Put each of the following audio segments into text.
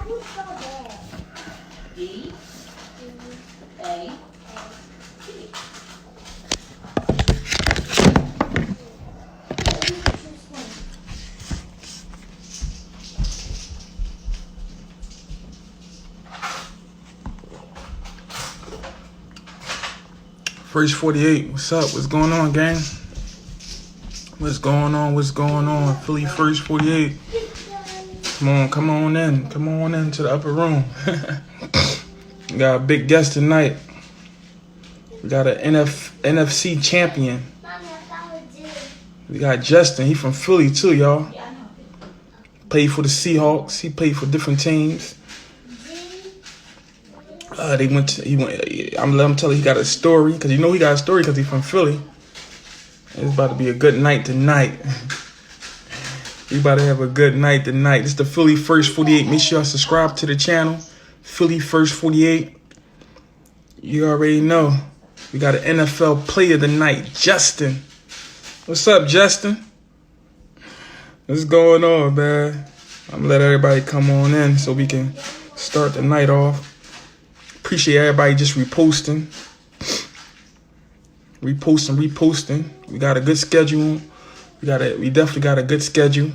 D A T. First 48, what's up? What's going on, gang? What's going on? What's going on? Philly First 48. Come on in. Come on into the upper room. We got a big guest tonight. We got an NFC champion. We got Justin. He from Philly too, y'all. Played for the Seahawks. He played for different teams. I'm letting him tell you he got a story, because you know he got a story because he's from Philly. It's about to be a good night tonight. We about to have a good night tonight. This is the Philly First 48. Make sure y'all subscribe to the channel. Philly First 48. You already know. We got an NFL player tonight, Justin. What's up, Justin? What's going on, man? I'm gonna let everybody come on in so we can start the night off. Appreciate everybody just reposting. Reposting. We got a good schedule. We definitely got a good schedule.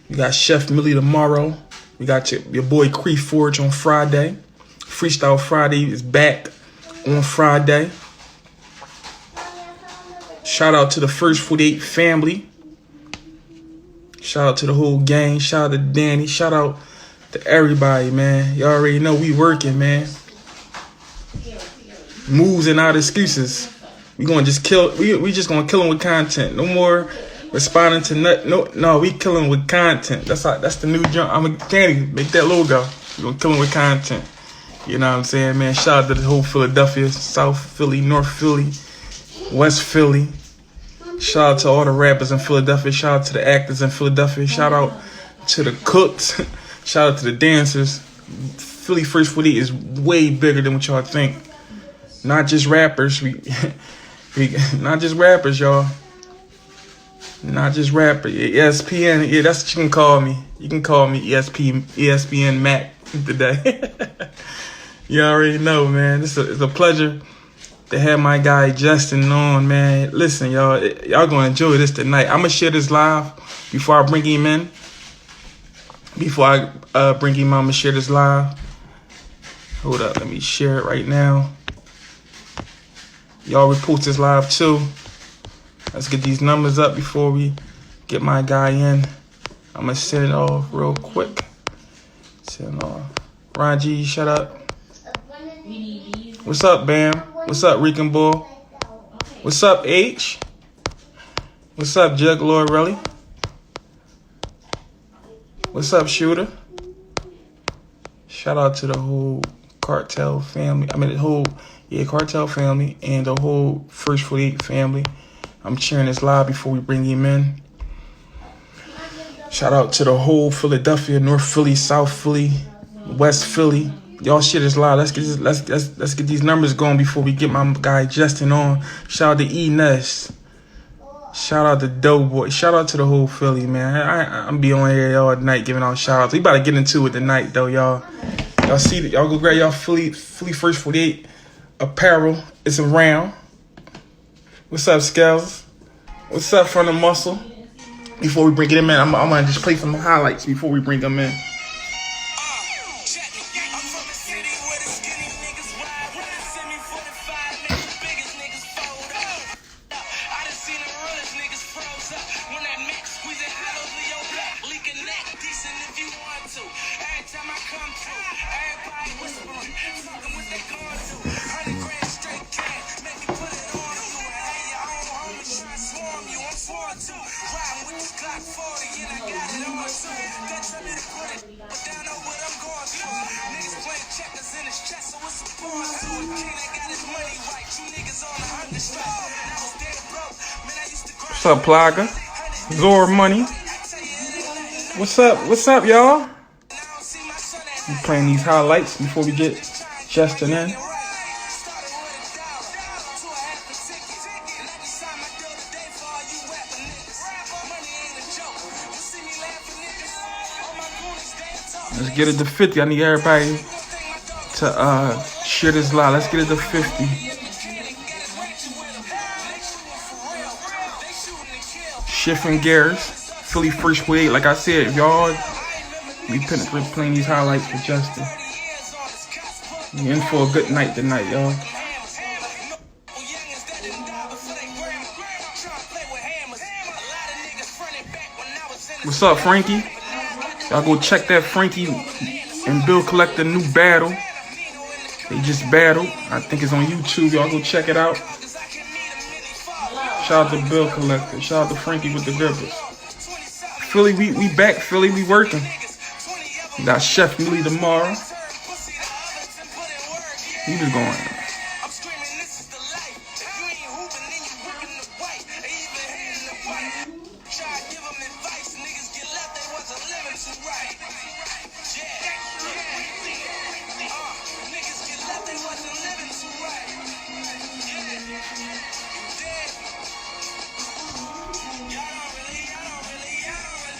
We got Chef Millie tomorrow. We got your boy Cree Forge on Friday. Freestyle Friday is back on Friday. Shout out to the First 48 family. Shout out to the whole gang. Shout out to Danny. Shout out to everybody, man. Y'all already know we working, man. Moves and not excuses. We gonna just kill. We just gonna kill them with content. No more responding to no. We killing with content. That's the new jump. I'm a Candy. Make that logo. We gonna kill them with content. You know what I'm saying, man? Shout out to the whole Philadelphia, South Philly, North Philly, West Philly. Shout out to all the rappers in Philadelphia. Shout out to the actors in Philadelphia. Shout out to the cooks. Shout out to the dancers. Philly First 48 is way bigger than what y'all think. Not just rappers. Not just rappers, y'all. Not just rappers. ESPN. Yeah, that's what you can call me. You can call me ESPN Mac today. You already know, man. It's a pleasure to have my guy Justin on, man. Listen, y'all gonna enjoy this tonight. I'm gonna share this live before I bring him in. Before I bring him on, I'm gonna share this live. Hold up, let me share it right now. Y'all repost this live too. Let's get these numbers up before we get my guy in. I'm gonna send it off real quick. Send it off. Ron G, shut up. What's up, Bam? What's up, Rican Bull? What's up, H? What's up, Jug Lord Relly? What's up, Shooter? Shout out to the whole Cartel family. I mean, the whole, Cartel family and the whole First 48 family. I'm sharing this live before we bring him in. Shout out to the whole Philadelphia, North Philly, South Philly, West Philly. Y'all share this live. Let's get these numbers going before we get my guy Justin on. Shout out to E Ness. Shout out to Doughboy. Shout out to the whole Philly, man. I'm be on here all night giving out shout outs. We about to get into it tonight, though, y'all. Y'all see that? Y'all go grab y'all Philly First 48 apparel. It's around. What's up, Scales? What's up, Front of Muscle? Before we bring him in, I'm gonna just play some highlights before we bring him in. What's up, Plaga? Zor Money. What's up? What's up, y'all? I'm playing these highlights before we get Justin in. Let's get it to 50. I need everybody to share this live. Let's get it to 50. Shifting gears. Philly first wave. Like I said, if y'all be playing these highlights for Justin. We in for a good night tonight, y'all. What's up, Frankie? Y'all go check that Frankie and Bill Collector new battle. They just battled. I think it's on YouTube. Y'all go check it out. Shout out to Bill Collector. Shout out to Frankie with the grippers. Philly, we back. Philly, we working. We got Chef Millie tomorrow. He was going.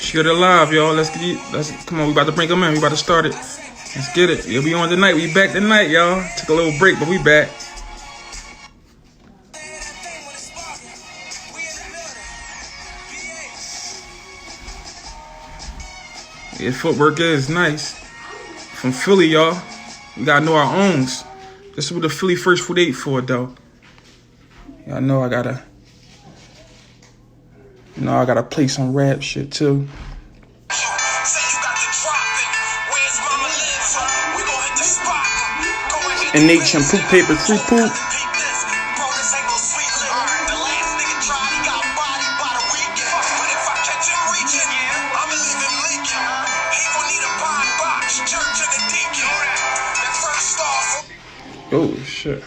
Share the live, y'all. Let's come on. We about to bring them in. We about to start it. Let's get it. You'll be on tonight. We back tonight, y'all. Took a little break, but we back. Yeah, footwork is nice. From Philly, y'all. We gotta know our owns. This is what the Philly First 48 for, though. Y'all know I gotta play some rap shit too. NH and poop paper, free poop. Oh shit!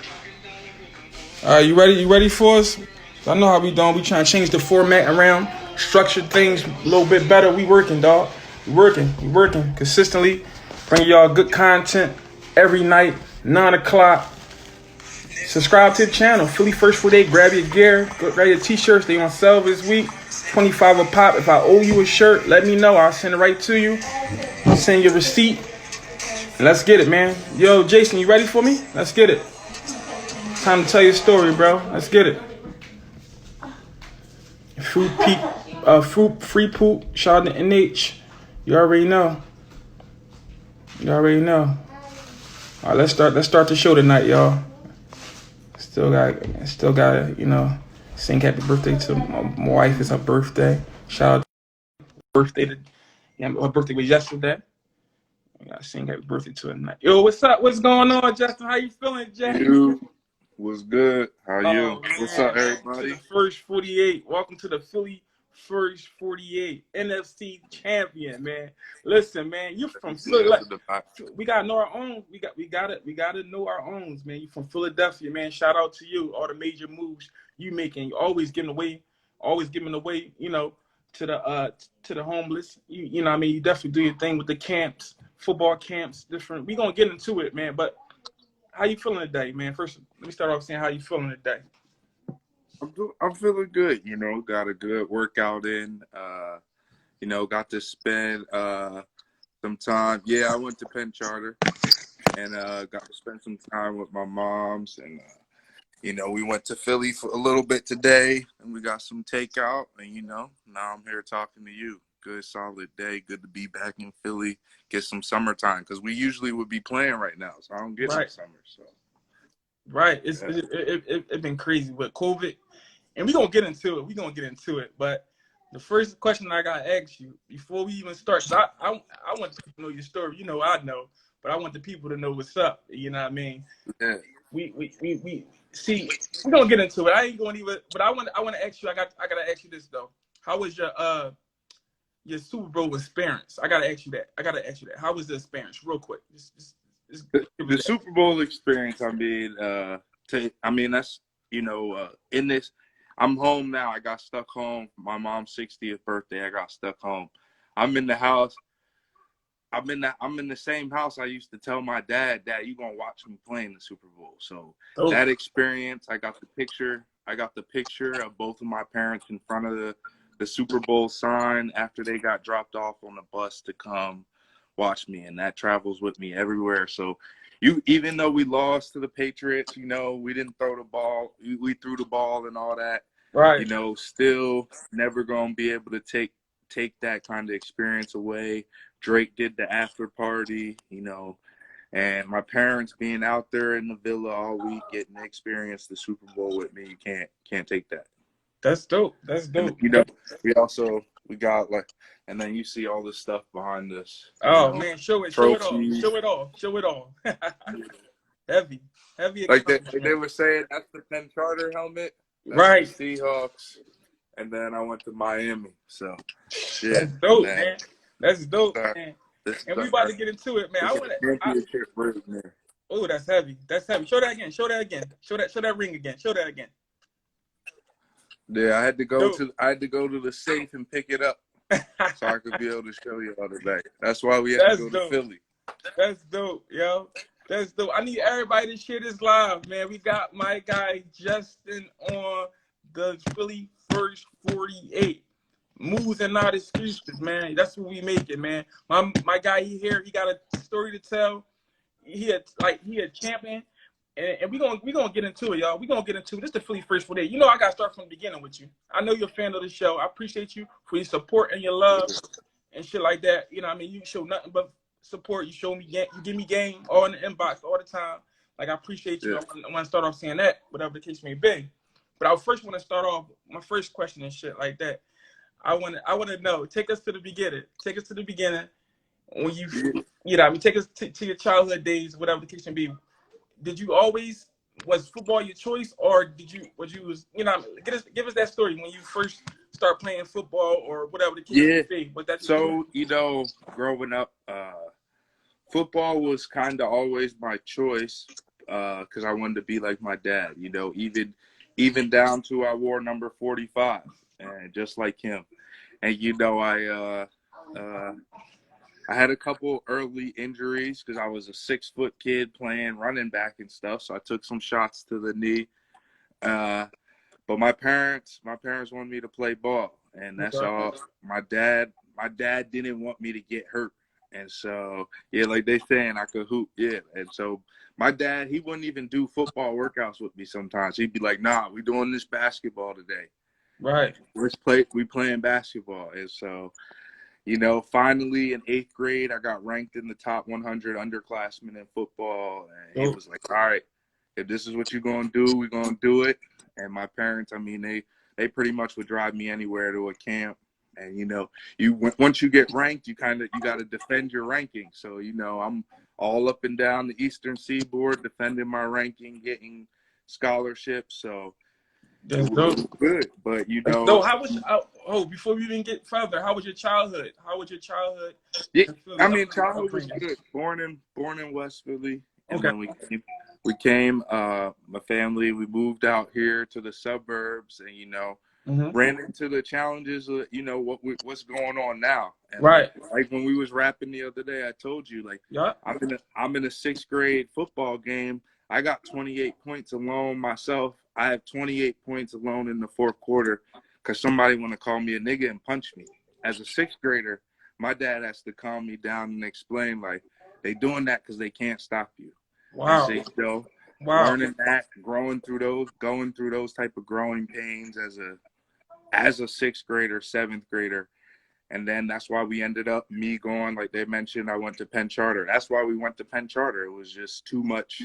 All right, you ready? You ready for us? I know how we doing. We trying to change the format around, structure things a little bit better. We working, dog. We working consistently. Bring y'all good content every night, 9 o'clock. Subscribe to the channel. Philly First 48. Grab your gear. Grab your t-shirts. They on sale this week. $25 a pop. If I owe you a shirt, let me know. I'll send it right to you. Send your receipt. Let's get it, man. Yo, Jason, you ready for me? Let's get it. Time to tell your story, bro. Let's get it. Free poop. Shout out to NH. You already know. All right, let's start the show tonight, y'all. Still got sing happy birthday to my wife. It's her birthday. Shout out to her birthday. Her birthday was yesterday. I gotta sing happy birthday to her tonight. Yo, what's up? What's going on, Justin? How you feeling, Jack? You was good. How you? Man. What's up, everybody? Welcome to the First 48. Welcome to the Philly First 48 NFC champion, man. Listen, man, you from Philly. We gotta know our own. We gotta know our owns, man. You from Philadelphia, man. Shout out to you. All the major moves you making. You always giving away. You know, to the homeless. You know what I mean? You definitely do your thing with the camps, football camps, different. We gonna get into it, man. But how you feeling today, man? First, let me start off saying how you feeling today. I'm feeling good. You know, got a good workout in. You know, got to spend some time. Yeah, I went to Penn Charter and got to spend some time with my moms. And you know, we went to Philly for a little bit today, and we got some takeout. And you know, now I'm here talking to you. Good, solid day. Good to be back in Philly. Get some summertime because we usually would be playing right now, so I don't get some summer. So, right, it's been crazy with COVID, and we're gonna get into it. But the first question I gotta ask you before we even start, I want people to know your story. You know, I know, but I want the people to know what's up. You know what I mean? Yeah. We see. We're gonna get into it. I ain't gonna even. But I want to ask you. I gotta ask you this though. How was your Super Bowl experience? I gotta ask you that. How was the experience, real quick? The Super Bowl experience. I mean, that's in this. I'm home now. I got stuck home. My mom's 60th birthday. I got stuck home. I'm in the house. I'm in the same house I used to tell my dad, you gonna watch me playing the Super Bowl. So that experience, I got the picture of both of my parents in front of the Super Bowl sign after they got dropped off on the bus to come watch me, and that travels with me everywhere. So even though we lost to the Patriots, we didn't throw the ball. We threw the ball and all that. Right. Still never gonna be able to take that kind of experience away. Drake did the after party, and my parents being out there in the villa all week, getting to experience the Super Bowl with me. You can't take that. That's dope. That's dope. And, we got and then you see all this stuff behind us. Oh man, show it trophies. Show it all. Heavy Like accomplishment. they were saying, that's the Penn Charter helmet. That's Right. the Seahawks. And then I went to Miami. So, yeah. That's dope, man. That's dope, man. And we about to get into it, man. Oh, that's heavy. That's heavy. Show that again. Show that ring again. Show that again. Yeah, I had to go to the safe and pick it up so I could be able to show you all today. That's why we had to go to Philly. That's dope, yo. That's dope. I need everybody to share this live, man. We got my guy Justin on the Philly First 48. Moves and not excuses, man. That's what we make it, man. My guy, he got a story to tell. He a champion. And we gonna get into it, y'all. We gonna get into it. This is the Philly First 48. I gotta start from the beginning with you. I know you're a fan of the show. I appreciate you for your support and your love and shit like that. You show nothing but support. You show me, you give me game all in the inbox all the time. Like, I appreciate you. Yeah. I want to start off saying that, whatever the case may be. But I first want to start off my first question and shit like that. I want to know. Take us to the beginning. Take us to the beginning when take us to your childhood days, whatever the case may be. Did you always, was football your choice, or give us that story when you first start playing football or whatever the case may be. Was that so growing up, football was kind of always my choice because I wanted to be like my dad. Even down to I wore number 45, and just like him. And I had a couple early injuries because I was a 6-foot kid playing running back and stuff. So I took some shots to the knee. But my parents wanted me to play ball, and that's all. My dad didn't want me to get hurt. And so, like they saying, I could hoop. Yeah. And so my dad, he wouldn't even do football workouts with me sometimes. He'd be like, nah, we doing this basketball today. Right. We playing basketball. And so, finally in 8th grade, I got ranked in the top 100 underclassmen in football. And he was like, all right, if this is what you're going to do, we're going to do it. And my parents, they pretty much would drive me anywhere to a camp. And, once you get ranked, you got to defend your ranking. So, I'm all up and down the Eastern Seaboard, defending my ranking, getting scholarships. So, that's good. But, So how was, before we even get further, how was your childhood? Yeah, childhood was good. Born in West Philly. And then we came, my family, we moved out here to the suburbs and, ran into the challenges of, what's going on now. And right. Like when we was rapping the other day, I told you, I'm in a 6th grade football game. I got 28 points alone myself. I have 28 points alone in the 4th quarter because somebody want to call me a nigga and punch me. As a 6th grader, my dad has to calm me down and explain, they doing that because they can't stop you. Wow. Learning that, going through those type of growing pains as a 6th grader, 7th grader. And then that's why we ended up me going, like they mentioned, I went to Penn Charter. That's why we went to Penn Charter. It was just too much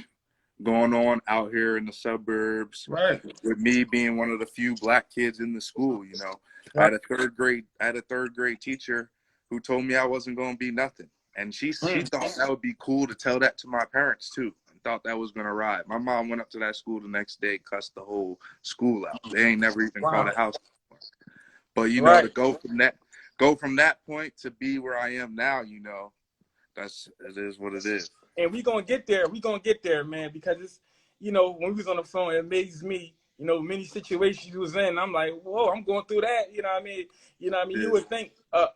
going on out here in the suburbs. Right. With me being one of the few black kids in the school, Right. I had a third grade teacher who told me I wasn't going to be nothing. And she thought that would be cool to tell that to my parents too. And thought that was going to ride. My mom went up to that school the next day, cussed the whole school out. They ain't never even called a house. But to go from that point to be where I am now, it is what it is. And we gonna get there. Man, because it's, when we was on the phone, it amazed me, many situations you was in. I'm like, whoa, I'm going through that. You know what I mean? Yeah. You would think, an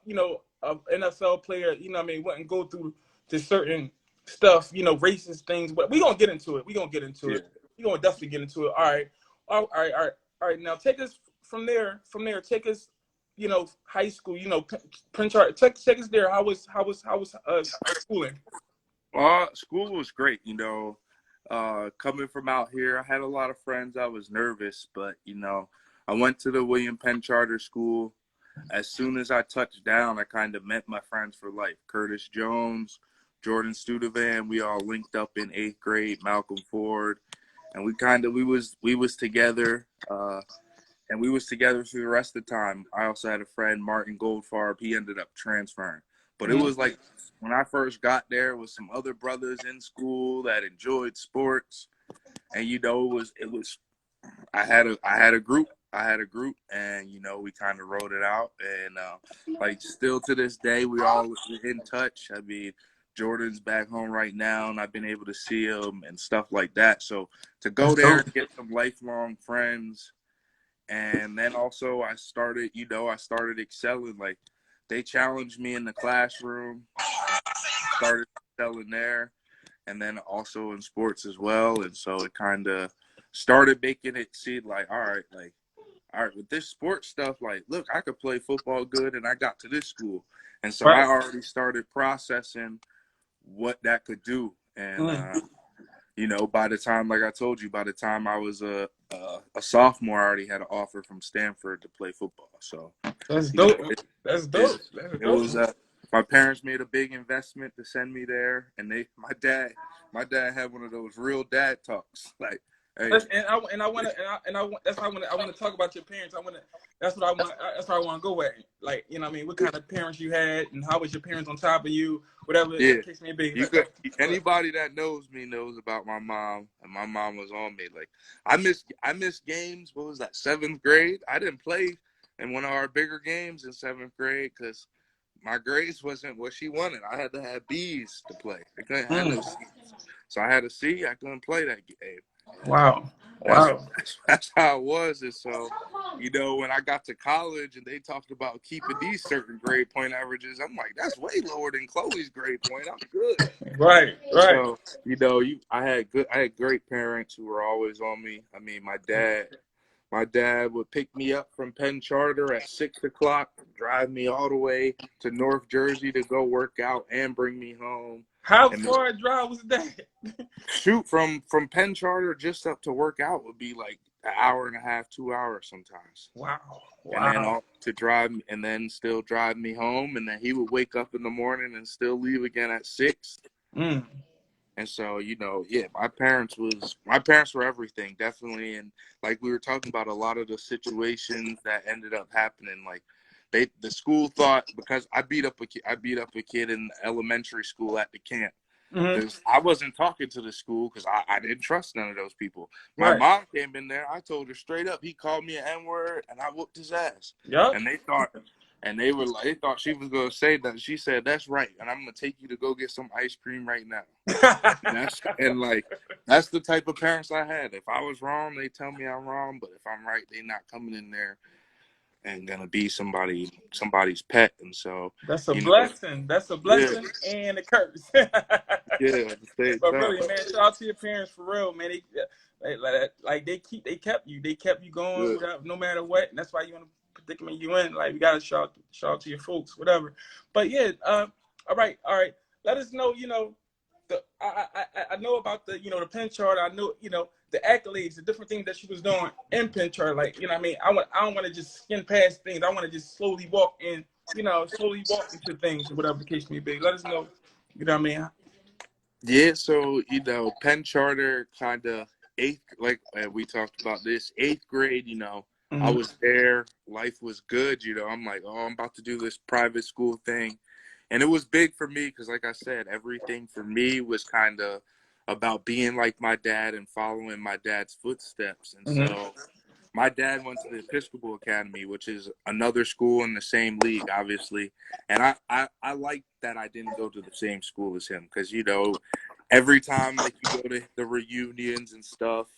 NFL player, wouldn't go through to certain stuff, racist things. But we gonna get into it. We gonna definitely get into it. All right. Now take us from there. Take us high school, Prince Charles, take us there. How was schooling? School was great, coming from out here, I had a lot of friends. I was nervous, but, I went to the William Penn Charter School. As soon as I touched down, I kind of met my friends for life. Curtis Jones, Jordan Studevan, we all linked up in 8th grade, Malcolm Ford, and we was together, and we was together through the rest of the time. I also had a friend, Martin Goldfarb. He ended up transferring. But it was like when I first got there with some other brothers in school that enjoyed sports, and it was I had a group, and we kind of wrote it out, and like still to this day we all in touch. I mean, Jordan's back home right now, and I've been able to see him and stuff like that. So to go there and get some lifelong friends. And then also I started excelling. Like, they challenged me in the classroom, started excelling there, and then also in sports as well. And so it kind of started making it seem like, all right, with this sports stuff, like, look, I could play football good, and I got to this school. And so I already started processing what that could do. And, by the time, like I told you, by the time I was a sophomore, I already had an offer from Stanford to play football. So That's dope. That's dope. It was my parents made a big investment to send me there, and my dad had one of those real dad talks, like, hey. I want to talk about your parents. That's where I want to go at. Like, what kind of parents you had, and how was your parents on top of you, whatever the case may be. Anybody that knows me knows about my mom, and my mom was on me. Like, I missed games. What was that, 7th grade? I didn't play in one of our bigger games in 7th grade because my grades wasn't what she wanted. I had to have B's to play. I couldn't have no C's. So I had a C. I couldn't play that game. Wow. That's how it was. And so, when I got to college and they talked about keeping these certain grade point averages, I'm like, that's way lower than Chloe's grade point. I'm good. Right. So, I had great parents who were always on me. I mean, my dad would pick me up from Penn Charter at 6:00, drive me all the way to North Jersey to go work out, and bring me home. How far a drive was that? Shoot, from Penn Charter just up to work out would be like an hour and a half, 2 hours sometimes. Wow. And then to drive, and then still drive me home, and then he would wake up in the morning and still leave again at 6. And so, my parents were everything, definitely. And like we were talking about, a lot of the situations that ended up happening, like the school thought, because I beat up a kid in elementary school at the camp. I wasn't talking to the school because I didn't trust none of those people. My mom came in there. I told her straight up. He called me an N-word, and I whooped his ass. Yep. And they thought she was gonna say that. She said, "That's right, and I'm gonna take you to go get some ice cream right now." That's the type of parents I had. If I was wrong, they tell me I'm wrong, but if I'm right, they not coming in there and gonna be somebody's pet. And so that's a blessing. That's a blessing and a curse. But really, man, shout out to your parents for real, man. They kept you going without, no matter what, and that's why you're in the predicament you in. Like, we gotta shout out to your folks, whatever. But all right. Let us know. I know about the the Penn Charter. I know the accolades, the different things that she was doing in Penn Charter. Like, I don't want to just skin past things. I want to just slowly walk into things, whatever the case may be. Let us know. Yeah. So Penn Charter kind of 8th, like we talked about this 8th grade. I was there. Life was good. I'm like, I'm about to do this private school thing. And it was big for me because, like I said, everything for me was kind of about being like my dad and following my dad's footsteps. And so my dad went to the Episcopal Academy, which is another school in the same league, obviously. And I like that I didn't go to the same school as him because, every time like you go to the reunions and stuff,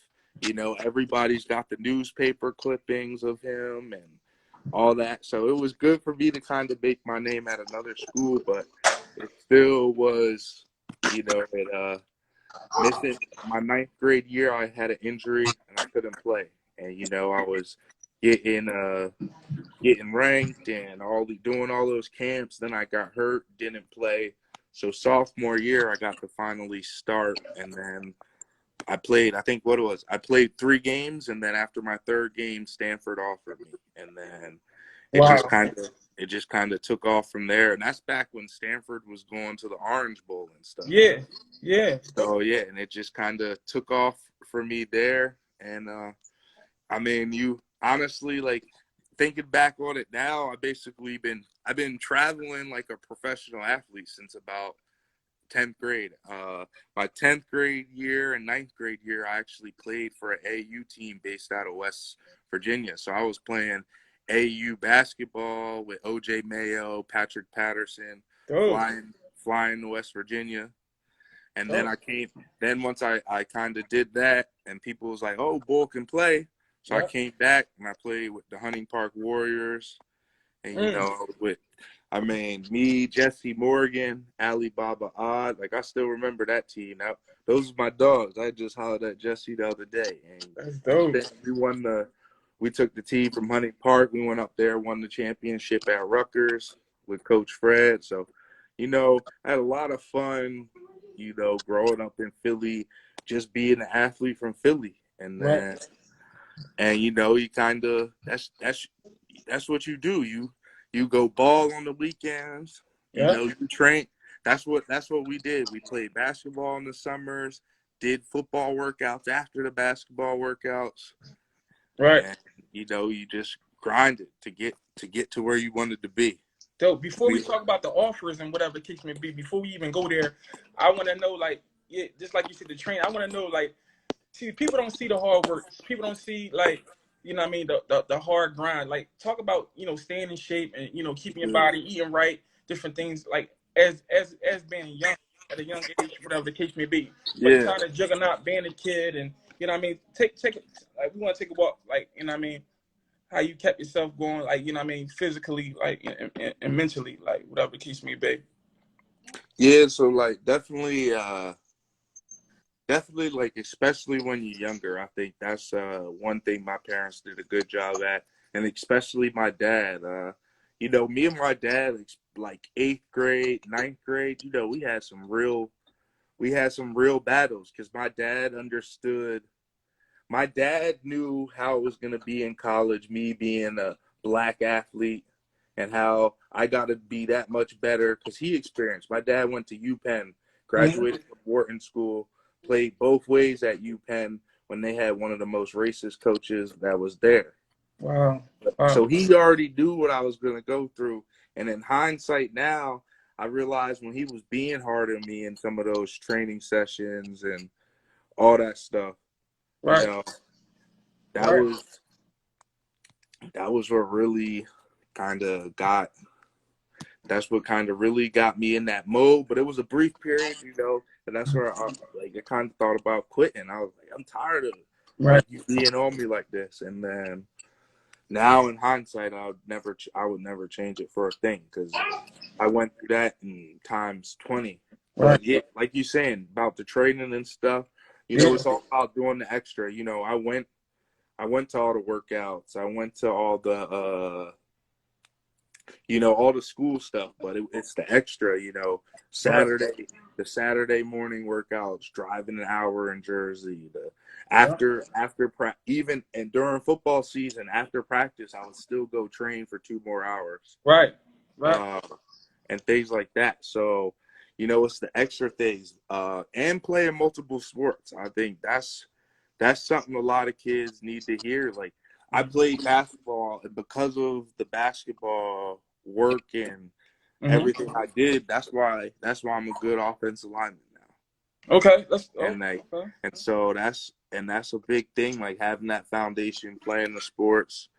everybody's got the newspaper clippings of him and all that. So it was good for me to kind of make my name at another school, but it still was, missing my 9th grade year. I had an injury and I couldn't play. And, I was getting getting ranked and doing all those camps. Then I got hurt, didn't play. So sophomore year, I got to finally start, and then I played. I think what it was, I played 3 games, and then after my third game, Stanford offered me, and then it Wow. just kind of took off from there. And that's back when Stanford was going to the Orange Bowl and stuff. Yeah. Yeah. So yeah, and it just kind of took off for me there. And I mean, you honestly, like, thinking back on it now, I've been traveling like a professional athlete since about 10th grade. My 10th grade year and 9th grade year, I actually played for an AU team based out of West Virginia. So I was playing AU basketball with OJ Mayo, Patrick Patterson, Dope. flying to West Virginia. And then Dope. then once I kind of did that, and people was like, oh, Bull can play. So I Yep. came back and I played with the Hunting Park Warriors. And, me, Jesse Morgan, Ali Baba Odd. Like, I still remember that team. Now, those are my dogs. I just hollered at Jesse the other day. And That's dope. then we took the team from Hunting Park. We went up there, won the championship at Rutgers with Coach Fred. So, I had a lot of fun, growing up in Philly, just being an athlete from Philly. And then, Right. and you kind of, that's what you do. You go ball on the weekends. Yep. You train. That's what we did. We played basketball in the summers, did football workouts after the basketball workouts. Right. And you just grinded to get to where you wanted to be. Dope. Before we talk about the offers and whatever the case may be, before we even go there, I want to know, like, yeah, just like you said, the train. I want to know, like, see, people don't see the hard work. People don't see, like, the hard grind. Like, talk about, staying in shape and, keeping your body, eating right, different things, like, as being young, at a young age, whatever the case may be. But Yeah. trying to juggernaut being a kid and, take like, we want to take a walk, like, how you kept yourself going, like, physically, like, and mentally, like, whatever the case may be. Yeah, so, like, definitely, like, especially when you're younger, I think that's one thing my parents did a good job at, and especially my dad. Me and my dad, like 8th grade, 9th grade, we had some real battles because my dad understood. My dad knew how it was going to be in college, me being a black athlete, and how I got to be that much better because he experienced. My dad went to UPenn, graduated from Wharton School, played both ways at UPenn when they had one of the most racist coaches that was there. Wow. So he already knew what I was going to go through. And in hindsight now, I realized when he was being hard on me in some of those training sessions and all that stuff, Right. That was what really kind of that's what kind of really got me in that mode. But it was a brief period, and that's where I kind of thought about quitting. I was like, I'm tired of Right. you being on me like this. And then now in hindsight, I would never change it for a thing because I went through that in times 20. Right. But yeah, like you're saying about the training and stuff, it's all about doing the extra. I went to all the workouts. I went to all the, all the school stuff, but it's the extra, the Saturday morning workouts, driving an hour in Jersey, even and during football season, after practice, I would still go train for 2 more hours. Right. And things like that. So, it's the extra things, and playing multiple sports. I think that's something a lot of kids need to hear. Like, I played basketball, and because of the basketball work and everything I did, that's why I'm a good offensive lineman now. Okay. And so that's a big thing, like having that foundation, playing the sports,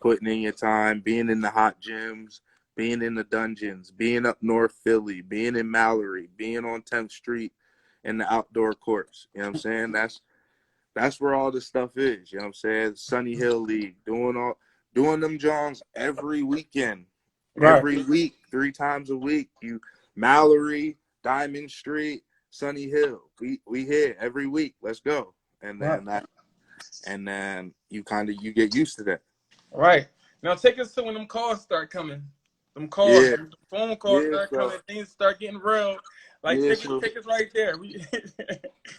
putting in your time, being in the hot gyms, being in the dungeons, being up North Philly, being in Mallory, being on 10th Street in the outdoor courts. You know what I'm saying? That's where all this stuff is. You know what I'm saying? Sunny Hill League, doing them Johns every weekend, every week, 3 times a week. Mallory, Diamond Street, Sunny Hill. We here every week. Let's go. And then you get used to that. Right. Now take us to when them calls start coming. Them calls, Yeah, them phone calls yeah. start coming, things start getting real. Like Yeah, take us right there.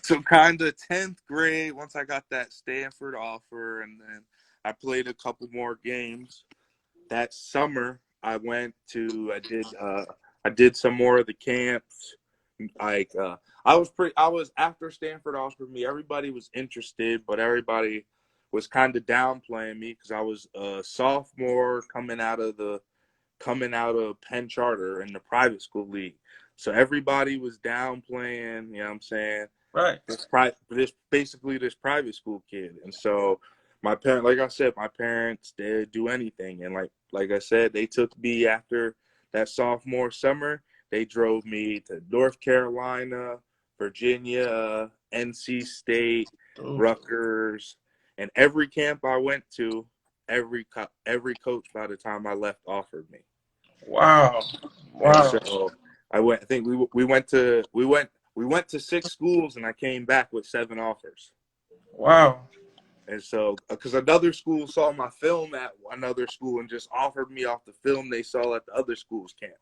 so kind of 10th grade, once I got that Stanford offer, and then I played a couple more games. That summer, I did some more of the camps. Like I was after Stanford offered me, everybody was interested, but everybody was kind of downplaying me because I was a sophomore coming out of Penn Charter in the private school league. So everybody was downplaying, you know what I'm saying? Right. This private school kid. And so my parent, like I said, my parents, they'd do anything. And like I said, they took me after that sophomore summer. They drove me to North Carolina, Virginia, NC State, Ooh. Rutgers, and every camp I went to, every coach by the time I left offered me. Wow. And Wow. so I went. I think we went to 6 schools, and I came back with 7 offers. Wow. And so, because another school saw my film at another school and just offered me off the film they saw at the other school's camp.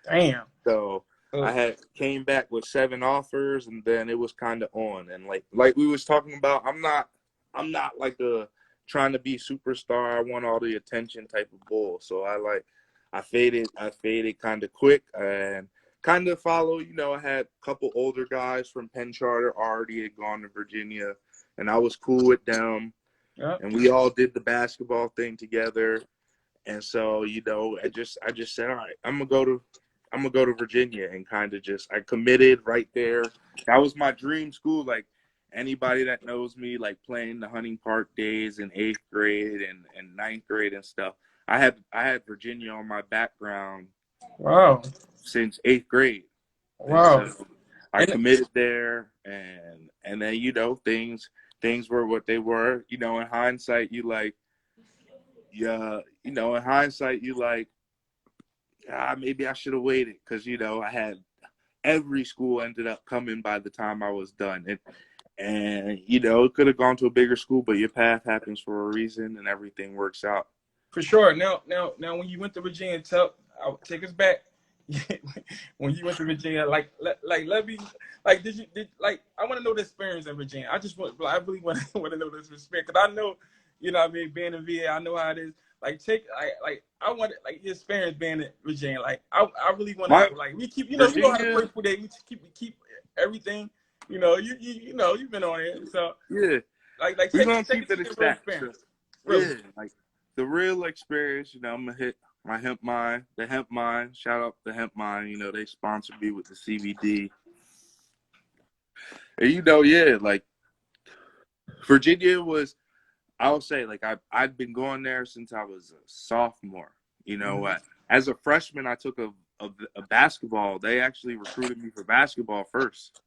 Damn. So I had came back with 7 offers, and then it was kind of on. And like we was talking about, I'm not like a trying to be superstar. I want all the attention type of bull. So I faded kind of quick and kind of follow. I had a couple older guys from Penn Charter already had gone to Virginia, and I was cool with them. Yep. And we all did the basketball thing together. And so, I just said, all right, I'm gonna go to Virginia, and kind of I committed right there. That was my dream school. Like anybody that knows me, like playing the Hunting Park days in 8th grade and 9th grade and stuff. I had Virginia on my background Wow. since 8th grade. And Wow. so I And committed there, and then things were what they were. In hindsight, maybe I should have waited, because I had every school ended up coming by the time I was done, and it could have gone to a bigger school, but your path happens for a reason, and everything works out. for sure. Now, when you went to Virginia, take us back. When you went to Virginia, let me, I want to know the experience in Virginia. I really want to know this experience, because I know, what I mean, being in VA, I know how it is. I want your experience being in Virginia. I really want to My know. We keep, you know how the Virginia, first 4 days we keep everything. You've been on it, so yeah, we're take gonna us keep it to a the real stack. So, experience. Really. yeah, like the real experience. I'm gonna hit my hemp mine, the hemp mine. Shout out the hemp mine. They sponsored me with the CBD. And yeah, like Virginia was, I would say, like I'd been going there since I was a sophomore. As a freshman, I took a basketball. They actually recruited me for basketball first,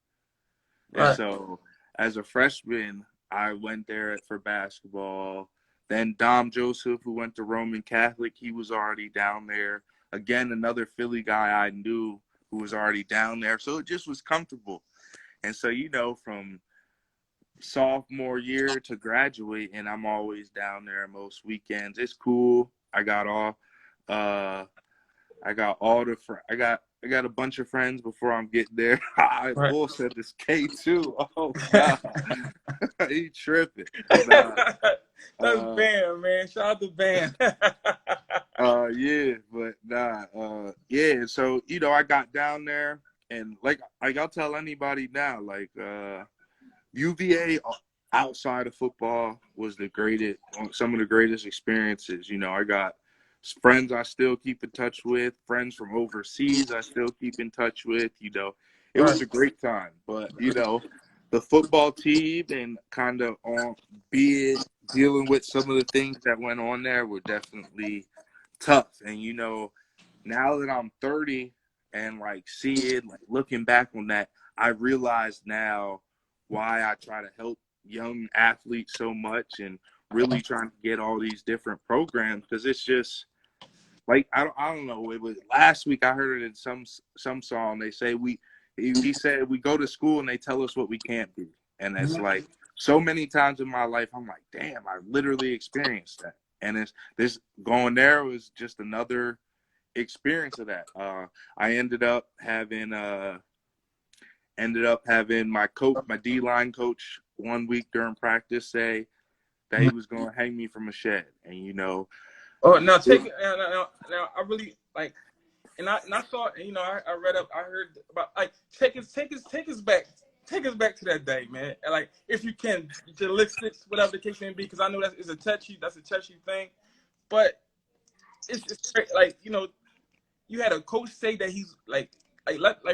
and Right. so as a freshman, I went there for basketball. Then Dom Joseph, who went to Roman Catholic, he was already down there. Again, another Philly guy I knew who was already down there, so it just was comfortable. And so from sophomore year to graduate, and I'm always down there most weekends. It's cool. I got all I got a bunch of friends before I'm getting there. Right. Bull said this K2. Oh god. He tripping. Nah. That's Bam, man. Shout out to Bam. Yeah, but nah, yeah, so I got down there, and like I'll tell anybody now, like UVA outside of football was some of the greatest experiences. I got friends I still keep in touch with, friends from overseas I still keep in touch with. It was Right. a great time. But the football team, and kind of dealing with some of the things that went on there, were definitely tough. And now that I'm 30 and looking back on that, I realize now why I try to help young athletes so much, and really trying to get all these different programs, because it's just like I don't know. It was last week I heard it in some song. They say he said we go to school and they tell us what we can't be, and it's like so many times in my life I'm like, damn, I literally experienced that. And it's this going there was just another experience of that. I ended up having my D-line coach one week during practice say that he was going to hang me from a shed, and Oh, now take it. Now, I really like, and I saw, I read up, I heard about like take us back to that day, man. And like, if you can, ballistics, whatever the case may be, because I know that's a touchy thing, but it's like you had a coach say that he's like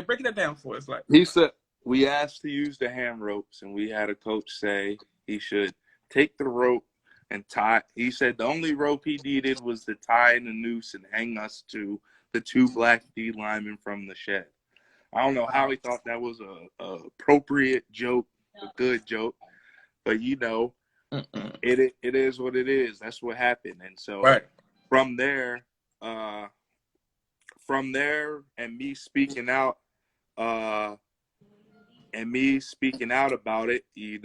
breaking that down for us, like. he said we asked to use the hand ropes, and we had a coach say he should take the rope and tie. He said the only rope he needed was to tie in a noose and hang us to the 2 black D linemen from the shed. I don't know how he thought that was a appropriate joke, a good joke, but it is what it is. That's what happened, and so Right. from there, and me speaking out, about it, it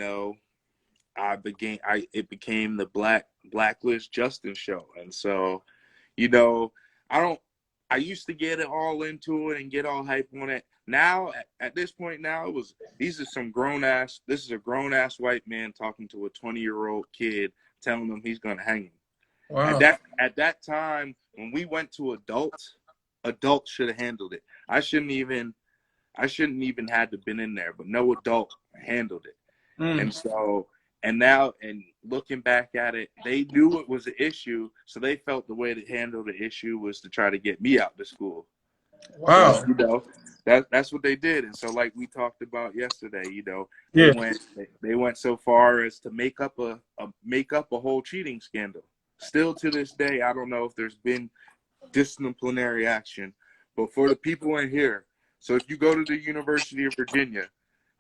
became the Blacklist Justin show. And so, I used to get it all into it and get all hype on it. Now, at this point now, this is a grown ass white man talking to a 20-year-old kid telling him he's going to hang him. Wow. At that time, when we went to adults should have handled it. I shouldn't even had to been in there, but no adult handled it. And so, and now, and looking back at it, they knew it was an issue, so they felt the way to handle the issue was to try to get me out to school. Wow. So, that's what they did. And so, like we talked about yesterday, Yeah. they went so far as to make up a whole cheating scandal. Still to this day, I don't know if there's been disciplinary action, but for the people in here, so if you go to the University of Virginia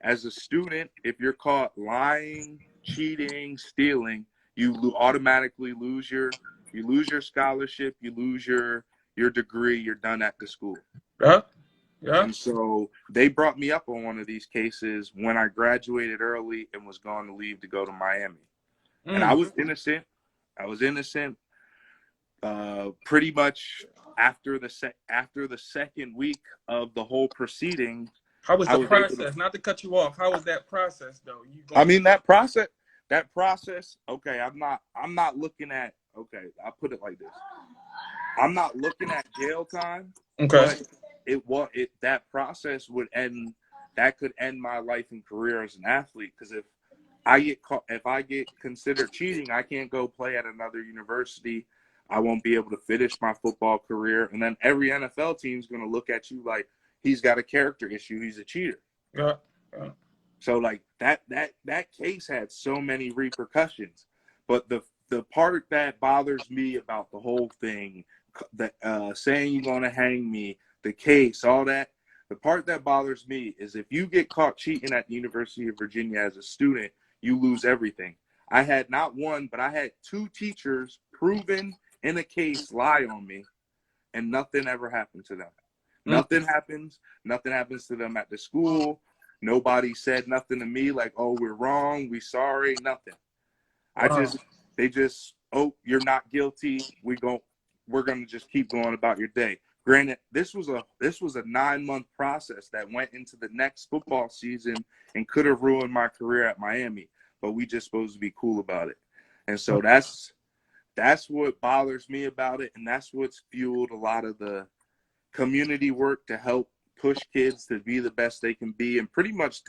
as a student, if you're caught lying, cheating, stealing, you automatically lose your scholarship, you lose your degree, you're done at the school. Yeah. Yeah. And so they brought me up on one of these cases when I graduated early and was going to leave to go to Miami. And I was innocent. Pretty much after the second week of the whole proceeding. How was the process? Not to cut you off. How was that process though? That process. Okay, I'm not looking at. Okay, I'll put it like this. I'm not looking at jail time. Okay. But that process would end. That could end my life and career as an athlete, because if I get considered cheating, I can't go play at another university. I won't be able to finish my football career, and then every NFL team is going to look at you like he's got a character issue. He's a cheater. Yeah. So like that case had so many repercussions. But the part that bothers me about the whole thing, that saying you're going to hang me, the case, all that, the part that bothers me is if you get caught cheating at the University of Virginia as a student, you lose everything. I had not one, but I had 2 teachers proven in a case lie on me, and nothing ever happened to them. Nothing happens to them at the school. Nobody said nothing to me like, oh, we're wrong, we sorry, nothing. Wow. They just, oh, you're not guilty, we're gonna just keep going about your day. Granted, this was a 9-month process that went into the next football season and could have ruined my career at Miami, but we just supposed to be cool about it. And so that's what bothers me about it, and that's what's fueled a lot of the community work to help push kids to be the best they can be. And pretty much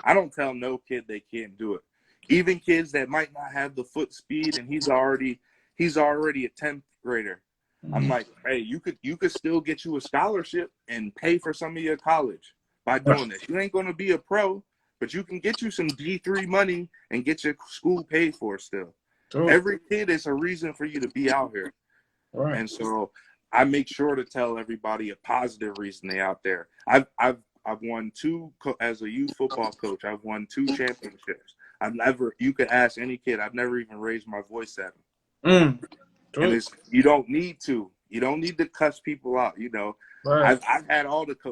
I don't tell no kid they can't do it. Even kids that might not have the foot speed and he's already a 10th grader. I'm like, hey, you could still get you a scholarship and pay for some of your college by doing this. You ain't going to be a pro, but you can get you some D3 money and get your school paid for still. True. Every kid is a reason for you to be out here. Right. And so I make sure to tell everybody a positive reason they out there. I've won 2 as a youth football coach. I've won 2 championships. You could ask any kid, I've never even raised my voice at them. And you don't need to cuss people out. Right. I've had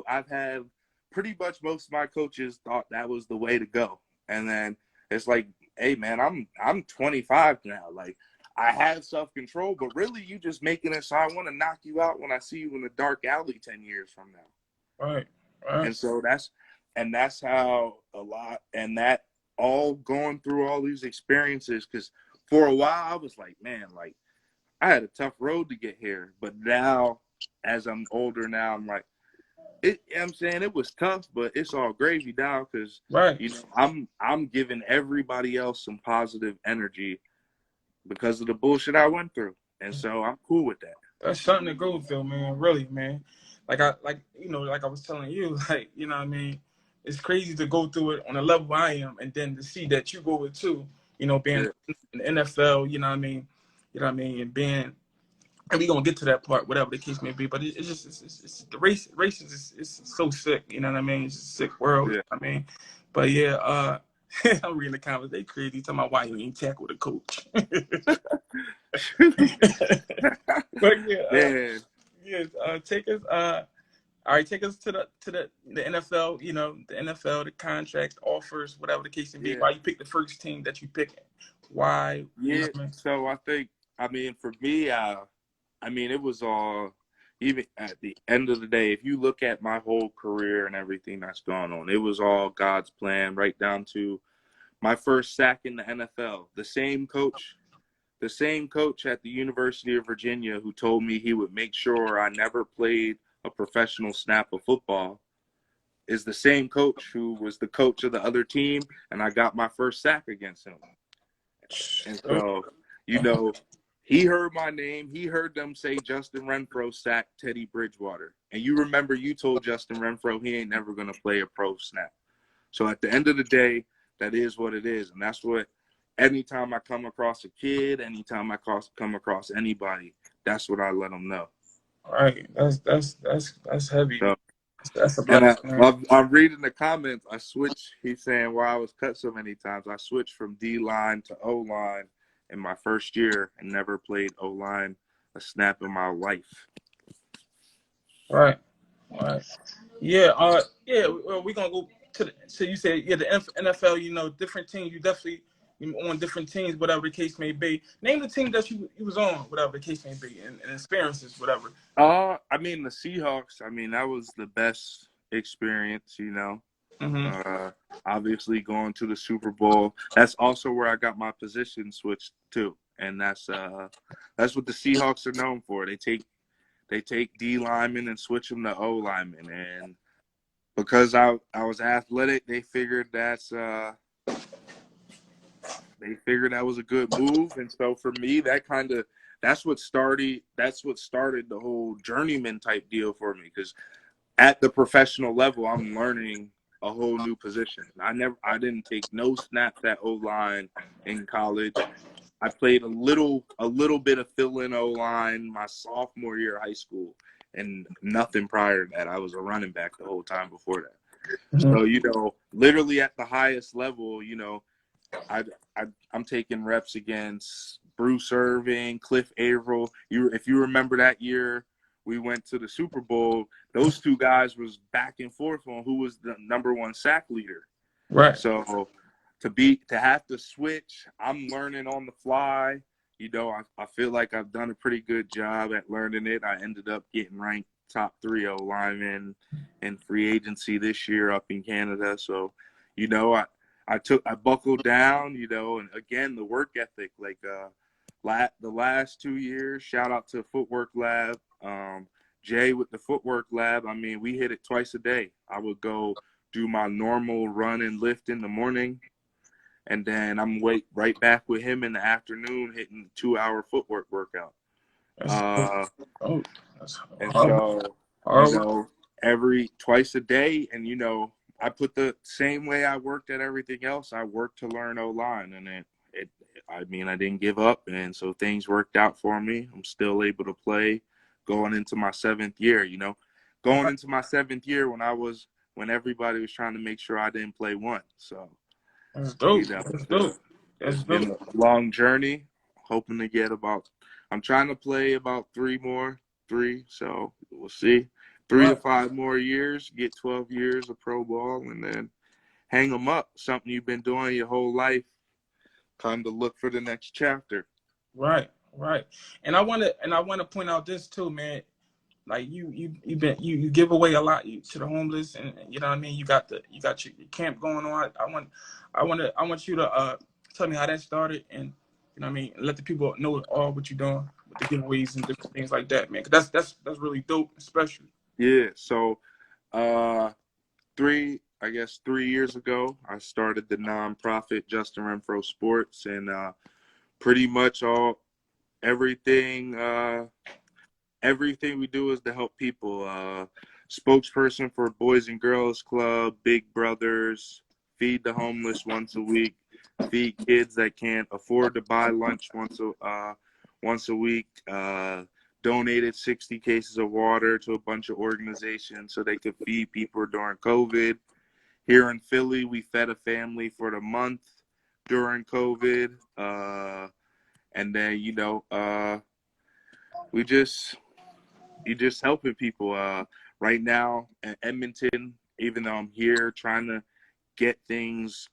I've had pretty much most of my coaches thought that was the way to go. And then it's like, hey man, I'm 25 now. Like I had self-control, but really you just making it so I want to knock you out when I see you in a dark alley 10 years from now. Right. And so that's how a lot, and that all going through all these experiences, because for a while I was like, man, like I had a tough road to get here. But now, as I'm older now, I'm like, I'm saying it was tough, but it's all gravy now, because Right. you know I'm giving everybody else some positive energy because of the bullshit I went through, and so I'm cool with that. That's something to go through, man. Really, man. Like I was telling you, like, you know what I mean? It's crazy to go through it on the level I am, and then to see that you go it too, being Yeah. in the NFL, you know what I mean? And being, and we gonna get to that part, whatever the case may be. But it's just, it's the race is so sick, you know what I mean? It's just a sick world, Yeah. I mean. But yeah, I'm reading the comments. They crazy talking about why you ain't tackle the coach. But Man, take us. All right, take us to the NFL. The NFL, the contracts, offers, whatever the case may be. yeah. Why you pick the first team that you pick? Why? You know Yeah. what I mean? So I mean, for me, I mean, it was all, even at the end of the day, if you look at my whole career and everything that's gone on, it was all God's plan, right down to my first sack in the NFL. The same coach at the University of Virginia who told me he would make sure I never played a professional snap of football is the same coach who was the coach of the other team, and I got my first sack against him. And so, he heard my name. He heard them say Justin Renfrow sacked Teddy Bridgewater. And you remember you told Justin Renfrow he ain't never going to play a pro snap. So at the end of the day, that is what it is. And that's what, anytime I come across a kid, anytime I come across anybody, that's what I let them know. All right, that's heavy. So, That's a and blessing, man. I'm reading the comments. I switched. He's saying why I was cut so many times. I switched from D line to O line in my first year and never played O line a snap in my life. Right. Yeah. Yeah. Well, we're gonna go to the. So you said, yeah, the NFL. Different teams. You definitely on different teams, whatever the case may be. Name the team that you was on, whatever the case may be, and experiences, whatever. I mean the Seahawks. I mean that was the best experience. Mm-hmm. Obviously going to the Super Bowl. That's also where I got my position switched to, and that's what the Seahawks are known for. They take D linemen and switch them to O linemen, and because I was athletic, they figured that was a good move. And so for me, that's what started the whole journeyman type deal for me, because at the professional level, I'm learning a whole new position. I didn't take no snaps at O line in college. I played a little bit of fill-in O-line my sophomore year of high school, and nothing prior to that. I was a running back the whole time before that. Mm-hmm. So, literally at the highest level, I'm taking reps against Bruce Irvin, Cliff Averill. If you remember that year we went to the Super Bowl, those two guys was back and forth on who was the number one sack leader. Right. So to have to switch, I'm learning on the fly. I feel like I've done a pretty good job at learning it. I ended up getting ranked top 3 O lineman in free agency this year up in Canada. So, I buckled down, and again, the work ethic, like the last 2 years, shout out to Footwork Lab. Jay with the Footwork Lab, I mean, we hit it twice a day. I would go do my normal run and lift in the morning, and then I'm right back with him in the afternoon hitting 2-hour footwork workout. And so, every twice a day, and I put the same way I worked at everything else, I worked to learn O-line, and I didn't give up, and so things worked out for me. I'm still able to play going into my 7th year, going into my 7th year when everybody was trying to make sure I didn't play one. So, That's dope. It's been a long journey, hoping to get I'm trying to play about 3, so we'll see. 3 to 5 more years, get 12 years of pro ball, and then hang them up. Something you've been doing your whole life, kind of look for the next chapter. Right, right. And I want to point out this too, man. Like you give away a lot to the homeless, and you know what I mean. You got your camp going on. I want you to tell me how that started, and you know what I mean. Let the people know all what you're doing with the giveaways and different things like that, man. 'Cause that's really dope, especially. Yeah. So, 3 years ago, I started the nonprofit Justin Renfrow Sports, and pretty much everything everything we do is to help people. Spokesperson for Boys and Girls Club, Big Brothers, feed the homeless once a week, feed kids that can't afford to buy lunch once a week. Donated 60 cases of water to a bunch of organizations so they could feed people during COVID. Here in Philly, we fed a family for the month during COVID. And then, you just helping people. Right now in Edmonton, even though I'm here trying to get things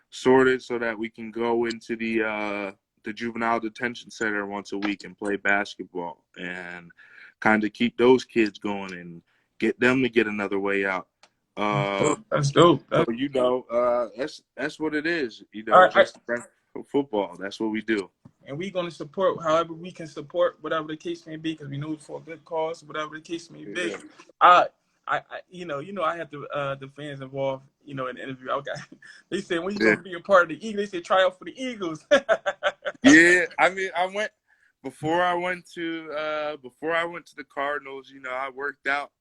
sorted so that we can go into the juvenile detention center once a week and play basketball and kind of keep those kids going and get them to get another way out. That's dope. So that's what it is. Just football. That's what we do. And we're going to support however we can support, whatever the case may be, because we know it's for a good cause, whatever the case may be. Yeah. I I had the fans involved, in the interview. They said, when you Yeah. going to be a part of the Eagles? They said, try out for the Eagles. Yeah, I mean, before I went to the Cardinals. I worked out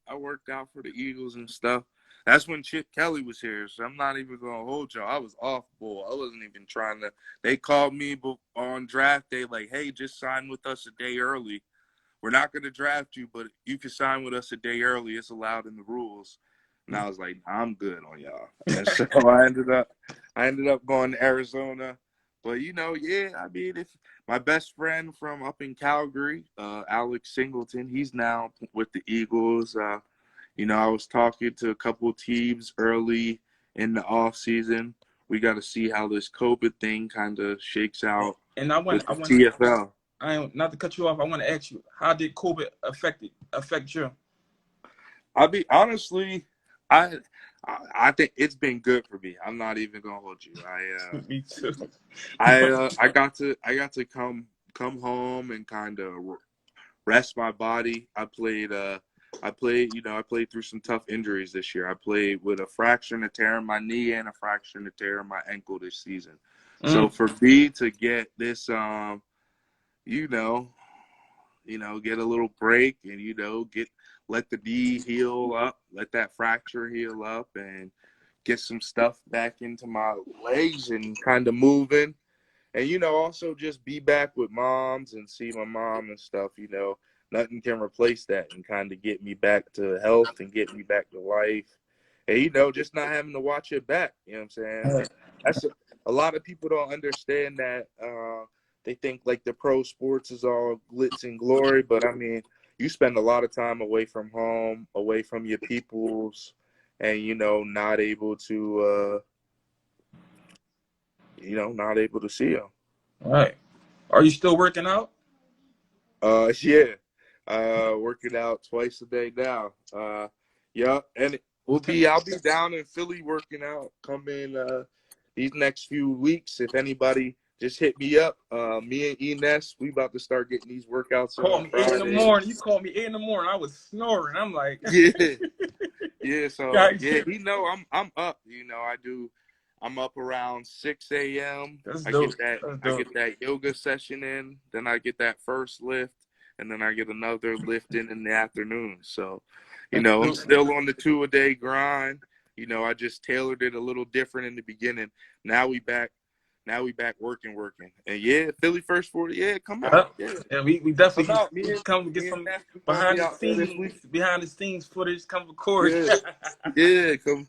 for the Eagles and stuff. That's when Chip Kelly was here, so I'm not even gonna hold y'all. I was off ball. I wasn't even trying to. They called me on draft day, like, "Hey, just sign with us a day early. We're not gonna draft you, but you can sign with us a day early. It's allowed in the rules." And I was like, "I'm good on y'all." And so I ended up going to Arizona. But I mean, if my best friend from up in Calgary, Alex Singleton, he's now with the Eagles. I was talking to a couple of teams early in the off season. We got to see how this COVID thing kind of shakes out. And with the TFL. Not to cut you off, I want to ask you, how did COVID affect you? I'll be honestly, I think it's been good for me. I'm not even gonna hold you. Me too. I got to come home and kind of rest my body. I played through some tough injuries this year. I played with a fracture and a tear in my knee and a fracture and a tear in my ankle this season. So for me to get this, get a little break and, let the knee heal up, let that fracture heal up and get some stuff back into my legs and kind of moving. And, also just be back with moms and see my mom and stuff, nothing can replace that and kind of get me back to health and get me back to life. And, just not having to watch it back. You know what I'm saying? That's a lot of people don't understand that. They think like the pro sports is all glitz and glory. But, I mean, you spend a lot of time away from home, away from your peoples, and, not able to, not able to see them. All right. Are you still working out? Yeah. Working out twice a day now. Yeah, and I'll be down in Philly working out coming these next few weeks. If anybody, just hit me up. Me and Ines, we about to start getting these workouts Call on me Friday. 8 in the morning. You called me 8 in the morning. I was snoring. I'm like, yeah. So Guys. yeah, I'm up. I'm up around 6 a.m. I get that yoga session in, then I get that first lift, and then I get another lift in the afternoon. So, I'm still on the 2-a-day grind. I just tailored it a little different in the beginning. Now we back working. And yeah, Philly First 40, yeah, come out. Yeah, we definitely come get some behind the scenes footage, come record. Yeah, come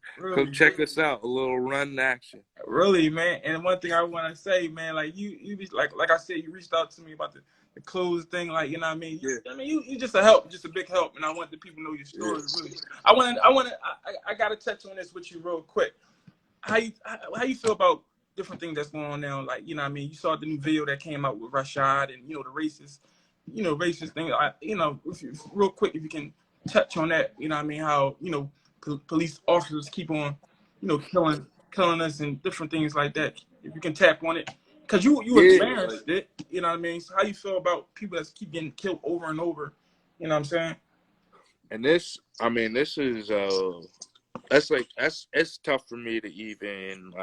check us out. A little run action. Really, man. And one thing I want to say, man, like you like I said, you reached out to me about the clothes thing, like, you know what I mean? Yeah. I mean, you just a help, just a big help, and I want the people to know your story. Really, I gotta touch on this with you real quick. How you feel about different things that's going on now. Like, you know what I mean? You saw the new video that came out with Rashad and, the racist thing. Real quick, if you can touch on that, you know what I mean? How, police officers keep on, killing us and different things like that. If you can tap on it. Because you experienced it, you know what I mean? So how you feel about people that keep getting killed over and over, you know what I'm saying? And this is it's tough for me to even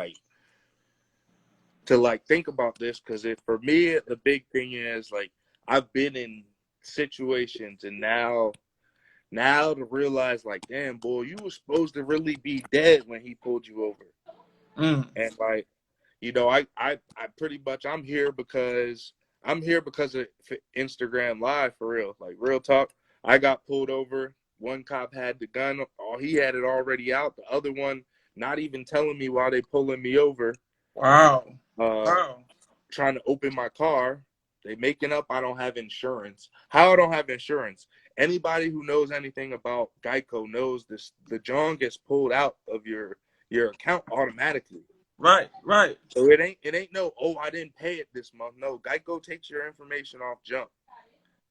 think about this, because for me the big thing is I've been in situations, and now to realize damn boy, you were supposed to really be dead when he pulled you over. And I pretty much I'm here because of Instagram Live, for real. Real talk. I got pulled over. One cop had the gun. He had it already out. The other one not even telling me why they pulling me over. Wow. Trying to open my car. They making up I don't have insurance. How I don't have insurance? Anybody who knows anything about Geico knows this. The John gets pulled out of your account automatically. Right. So it ain't no, I didn't pay it this month. No, Geico takes your information off jump.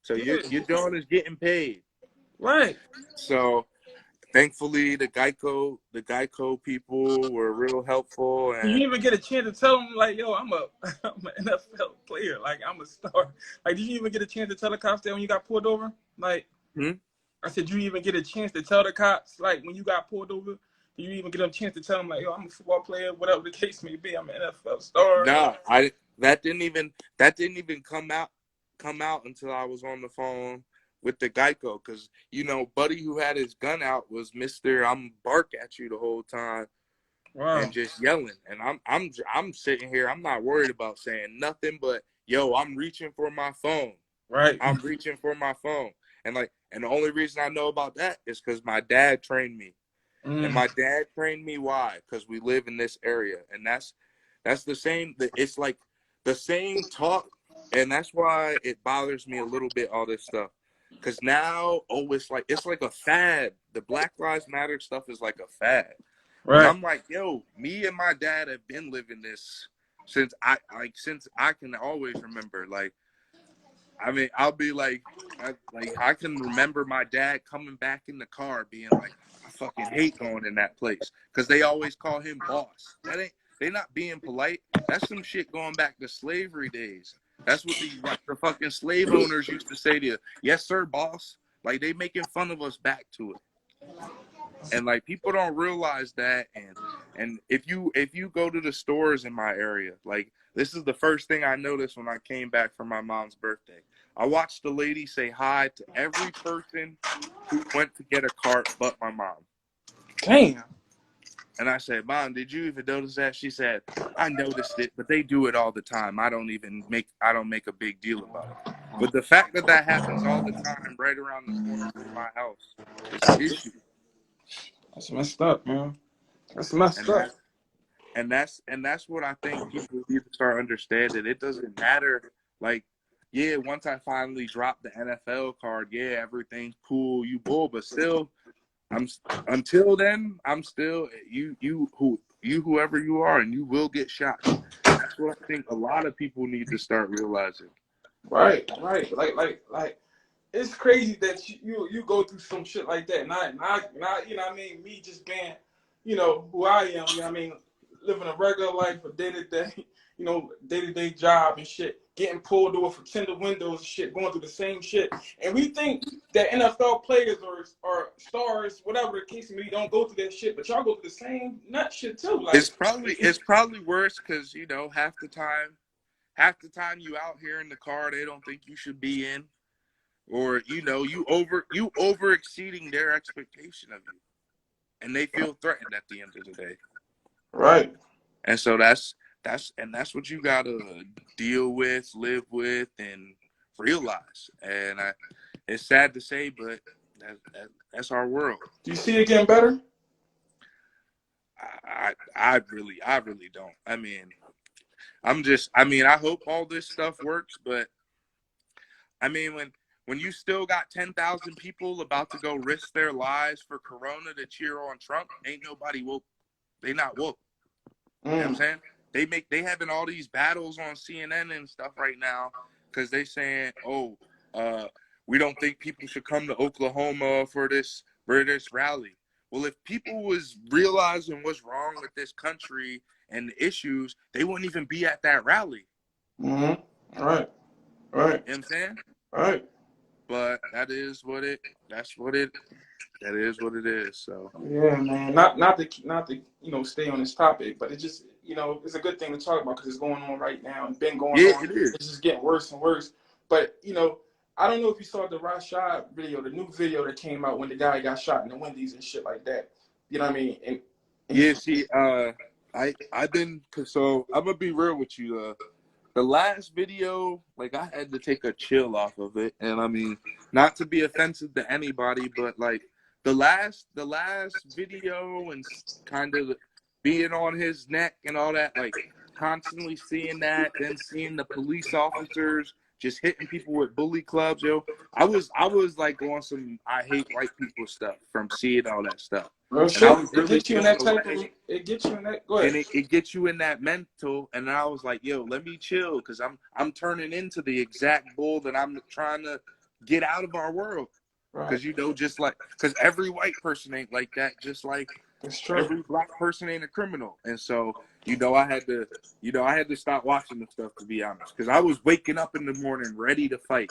So your John is getting paid. Right. So thankfully the Geico people were real helpful. And did you even get a chance to tell them yo, I'm an NFL player, I'm a star? Did you even get a chance to tell the cops that when you got pulled over? I said, you even get a chance to tell the cops when you got pulled over? Did you even get a chance to tell them yo, I'm a football player, whatever the case may be, I'm an NFL star? No, that didn't even come out until I was on the phone with the Geico, because buddy who had his gun out was Mr. I'm bark at you the whole time. Wow. And just yelling, and I'm sitting here, I'm not worried about saying nothing, but I'm reaching for my phone. Right. I'm reaching for my phone, and the only reason I know about that is because my dad trained me. And my dad trained me. Why? Because we live in this area, and that's the same. It's the same talk, and that's why it bothers me a little bit, all this stuff. Because now, it's like a fad. The Black Lives Matter stuff is like a fad. Right. And I'm like, me and my dad have been living this since I can always remember. I'll be I can remember my dad coming back in the car being like, I fucking hate going in that place, because they always call him boss. They not being polite. That's some shit going back to slavery days. That's what the fucking slave owners used to say to you. Yes, sir, boss. They making fun of us back to it. And people don't realize that. And if you go to the stores in my area, this is the first thing I noticed when I came back from my mom's birthday. I watched the lady say hi to every person who went to get a cart but my mom. Damn. And I said, Mom, did you even notice that? She said, I noticed it, but they do it all the time. I don't make a big deal about it. But the fact that happens all the time right around the corner from my house is an issue. That's messed up, man. That's messed up. And that's what I think people need to start understanding. It doesn't matter. Once I finally dropped the NFL card, everything's cool, you bull, but still, until then, I'm still whoever you are, and you will get shot. That's what I think a lot of people need to start realizing. Right. It's crazy that you go through some shit like that. Not you know what I mean, me just being, who I am, you know what I mean, living a regular life, a day-to-day job and shit, getting pulled over for tinted windows and shit, going through the same shit. And we think that NFL players or stars, whatever the case may be, don't go through that shit, but y'all go through the same nut shit too. It's probably worse, because half the time you out here in the car they don't think you should be in, or you over exceeding their expectation of you, and they feel threatened at the end of the day. Right. And so that's what you gotta deal with, live with, and realize. And it's sad to say, but that's our world. Do you see it getting better? I really don't. I hope all this stuff works, but when you still got 10,000 people about to go risk their lives for Corona to cheer on Trump, ain't nobody woke. They not woke. You know what I'm saying? they having all these battles on CNN and stuff right now because they saying, oh, we don't think people should come to Oklahoma for this rally. Well, if people was realizing what's wrong with this country and the issues, they wouldn't even be at that rally. Mm-hmm. Right. You know what I'm saying? Right. But that is what it is. So yeah, man. Not to stay on this topic, but it just it's a good thing to talk about because it's going on right now and been going yeah, on. it is. It's just getting worse and worse. But I don't know if you saw the Rashad video, the new video that came out when the guy got shot in the Wendy's and shit like that. You know what I mean? And yeah, see, I've been so I'm gonna be real with you. The last video, like I had to take a chill off of it, and I mean, not to be offensive to anybody, but like the last video and kind of being on his neck and all that, like constantly seeing that, then seeing the police officers just hitting people with bully clubs, yo. I was like on some I hate white people stuff from seeing all that stuff. real And I shit. was It really gets you in that feeling type of. It gets you in that. Go and ahead. it gets you in that mental, and I was like, yo, let me chill, because I'm turning into the exact bull that I'm trying to get out of our world. Because Right. just like, because every white person ain't like that, just like It's true. every black person ain't a criminal. And so I had to stop watching the stuff, to be honest, because I was waking up in the morning ready to fight.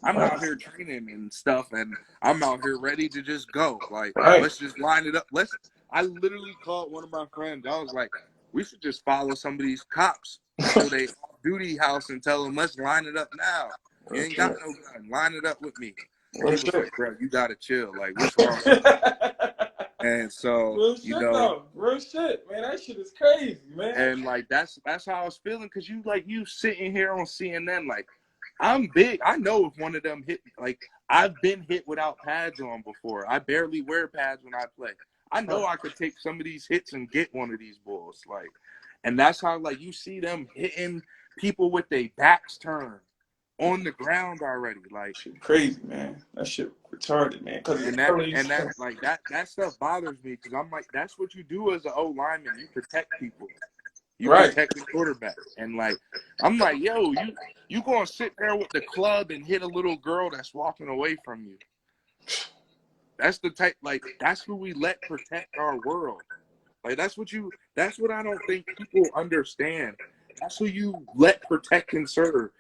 I'm out here training and stuff, and I'm out here ready to just go, like, Right. let's just line it up. I literally called one of my friends. I was like, we should just follow some of these cops to their duty house and tell them, let's line it up now. You ain't got no gun. Line it up with me. And he was like, bro, you got to chill. Like, what's wrong with you? And so, real shit, though. Real shit, man. That shit is crazy, man. And like, that's how I was feeling, because you sitting here on CNN, like, I'm big. I know if one of them hit, like, I've been hit without pads on before. I barely wear pads when I play. I know I could take some of these hits and get one of these bulls. Like, and that's how, like, you see them hitting people with their backs turned on the ground already. Like, shit crazy, man. That shit retarded, man. That stuff bothers me, because I'm like, that's what you do as an O lineman. You protect people. You right. protect the quarterback. And like, I'm like, yo, you gonna sit there with the club and hit a little girl that's walking away from you. That's the type, like, that's who we let protect our world. Like, that's what I don't think people understand. That's who you let protect and serve.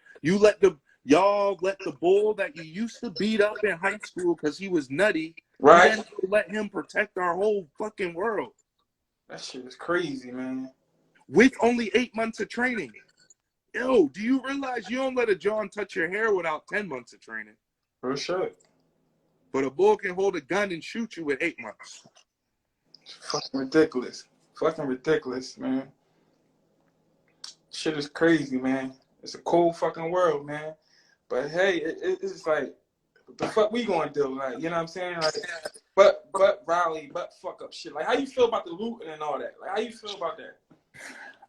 Y'all let the bull that you used to beat up in high school because he was nutty, right. You then let him protect our whole fucking world. That shit is crazy, man. With only 8 months of training. Yo, do you realize you don't let a John touch your hair without 10 months of training? For sure. But a bull can hold a gun and shoot you with 8 months. Fucking ridiculous. Fucking ridiculous, man. Shit is crazy, man. It's a cold fucking world, man. But hey, it's like, what the fuck we gonna do? Like, you know what I'm saying? Like, but rally, but fuck up shit. Like, how you feel about the looting and all that? Like, how you feel about that?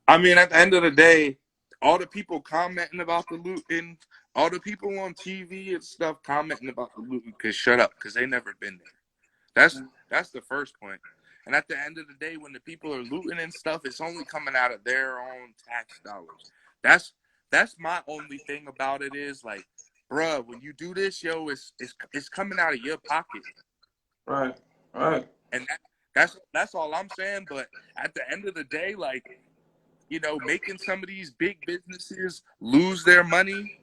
I mean, at the end of the day, all the people commenting about the looting, all the people on TV and stuff commenting about the looting, because shut up, because they never been there. That's the first point. And at the end of the day, when the people are looting and stuff, it's only coming out of their own tax dollars. That's my only thing about it is, like, bruh, when you do this, yo, it's coming out of your pocket. Right. And that's all I'm saying. But at the end of the day, like, making some of these big businesses lose their money.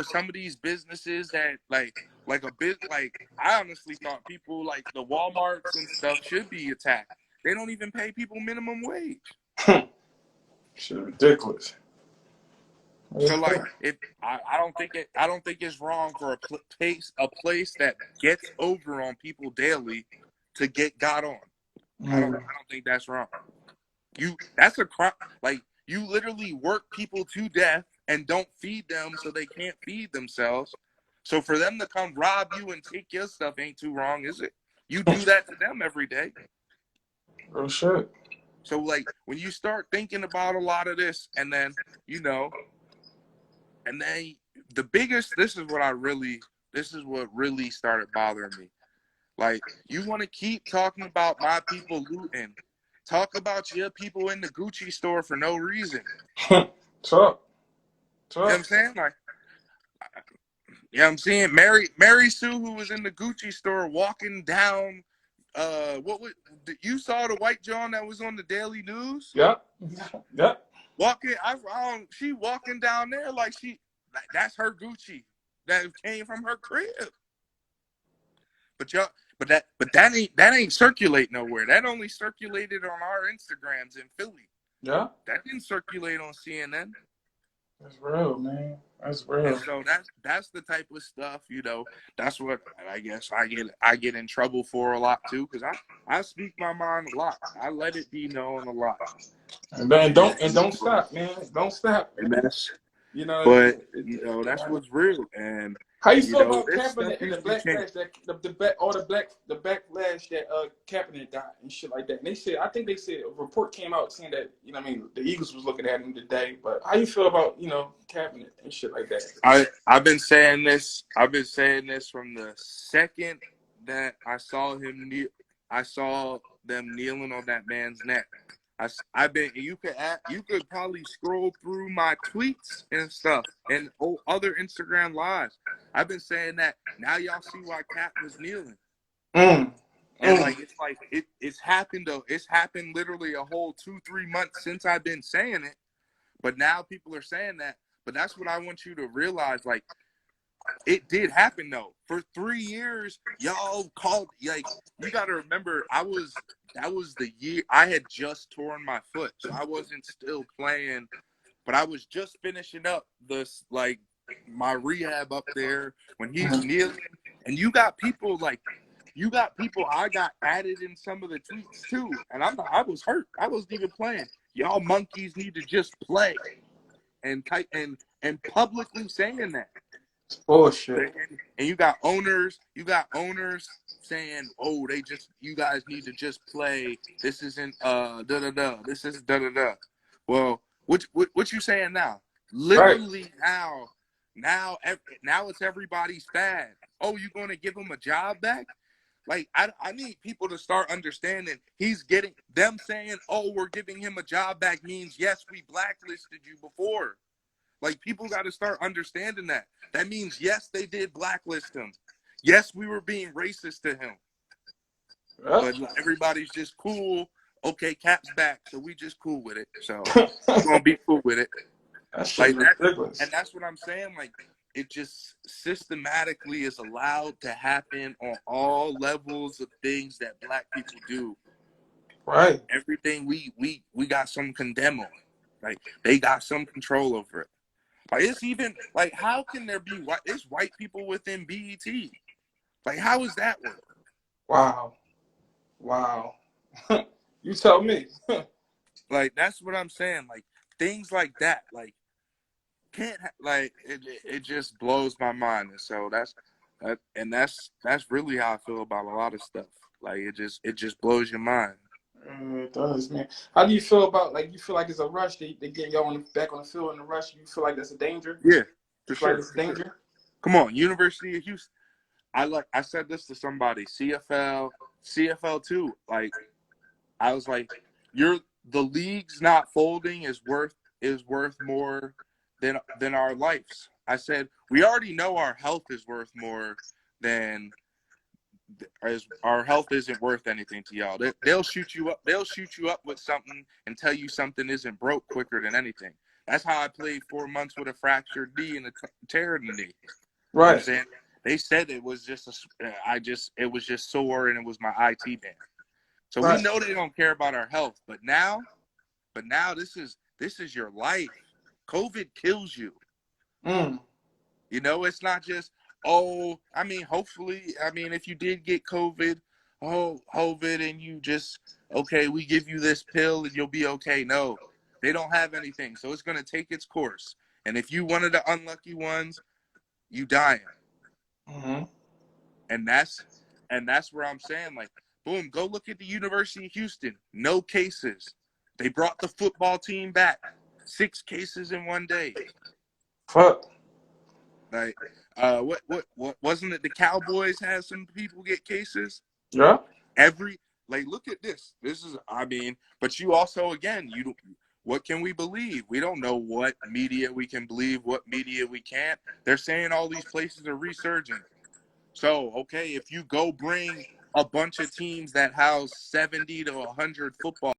Some of these businesses that like I honestly thought people like the Walmarts and stuff should be attacked. They don't even pay people minimum wage. Shit ridiculous. So like, I don't think it's wrong for a place that gets over on people daily to get got on. I don't think that's wrong. That's a crime. Like, you literally work people to death and don't feed them so they can't feed themselves. So for them to come rob you and take your stuff ain't too wrong, is it? You do that to them every day. Oh shit. So like, when you start thinking about a lot of this, and then and then this is what really started bothering me. Like, you want to keep talking about my people looting. talk about your people in the Gucci store for no reason. Talk. You know what I'm saying? Like, you know what I'm saying? Mary Sue, who was in the Gucci store walking down, you saw the white John that was on the Daily News? Yep. Yep. She walking down there like that's her Gucci that came from her crib. But that ain't circulate nowhere. That only circulated on our Instagrams in Philly. Yeah. That didn't circulate on CNN. That's real, man. That's real. And so that's the type of stuff, you know. That's what I guess I get in trouble for a lot too, because I speak my mind a lot. I let it be known a lot. And then don't stop, man. Don't stop. And that's, you know. But you know, that's what's real. And how you feel know, about Kaepernick and the backlash that the backlash that Kaepernick got and shit like that? And I think they said a report came out saying that, you know, what I mean, the Eagles was looking at him today. But how you feel about, you know, Kaepernick and shit like that? I've been saying this from the second that I saw them kneeling on that man's neck. You could probably scroll through my tweets and stuff and other Instagram lives. I've been saying that. Now y'all see why Cap was kneeling. And it's happened though. It's happened literally a whole 2-3 months since I've been saying it. But now people are saying that. But that's what I want you to realize. Like, it did happen though. For 3 years, y'all called, like, you got to remember, that was the year I had just torn my foot, so I wasn't still playing, but I was just finishing up my rehab up there when he's kneeling, and you got people I got added in some of the tweets too, and I was hurt. I wasn't even playing. Y'all monkeys need to just play, and publicly saying that. Bullshit. And you got owners saying, "Oh, you guys need to just play. This isn't This is da-da-da." Well, what you saying now? Literally right. now it's everybody's fad. Oh, you going to give him a job back? Like, I need people to start understanding he's getting them saying, "Oh, we're giving him a job back," means yes, we blacklisted you before. Like, people got to start understanding that. That means, yes, they did blacklist him. Yes, we were being racist to him. But everybody's just cool. Okay, Cap's back, so we just cool with it. So we're going to be cool with it. That's ridiculous. And that's what I'm saying. Like, it just systematically is allowed to happen on all levels of things that black people do. Right. Everything we got some condemn on. Like, they got some control over it. Like, it's even, like, how can there be white people within BET? Like, how is that work? Wow. You tell me. Like, that's what I'm saying. Like, things like that, like, it just blows my mind. And so that's really how I feel about a lot of stuff. Like, it just blows your mind. It does, man. How do you feel about, like, you feel like it's a rush? They get y'all back on the field in a rush. You feel like that's a danger? Yeah, for sure. Like it's a danger? Sure. Come on, University of Houston. I said this to somebody. CFL too. Like, I was like, the league's not folding is worth more than our lives. I said, we already know our health is worth more than. As our health isn't worth anything to y'all. They'll shoot you up. They'll shoot you up with something and tell you something isn't broke quicker than anything. That's how I played 4 months with a fractured knee and a tear in the knee. Right. You know, they said it was just it was just sore and it was my IT band. So right. We know they don't care about our health, but now this is your life. COVID kills you. You know, it's not just. Oh, I mean, hopefully, if you did get COVID, and you just, okay, we give you this pill and you'll be okay. No, they don't have anything. So it's going to take its course. And if you one of the unlucky ones, you dying. Mm-hmm. And that's where I'm saying, like, boom, go look at the University of Houston. No cases. They brought the football team back. 6 cases in one day. Fuck. Like, what wasn't it? The Cowboys had some people get cases. Yeah. Like, look at this. This is, I mean, but you also, again, what can we believe? We don't know what media we can believe, what media we can't. They're saying all these places are resurging. So, okay, if you go bring a bunch of teams that house 70 to 100 football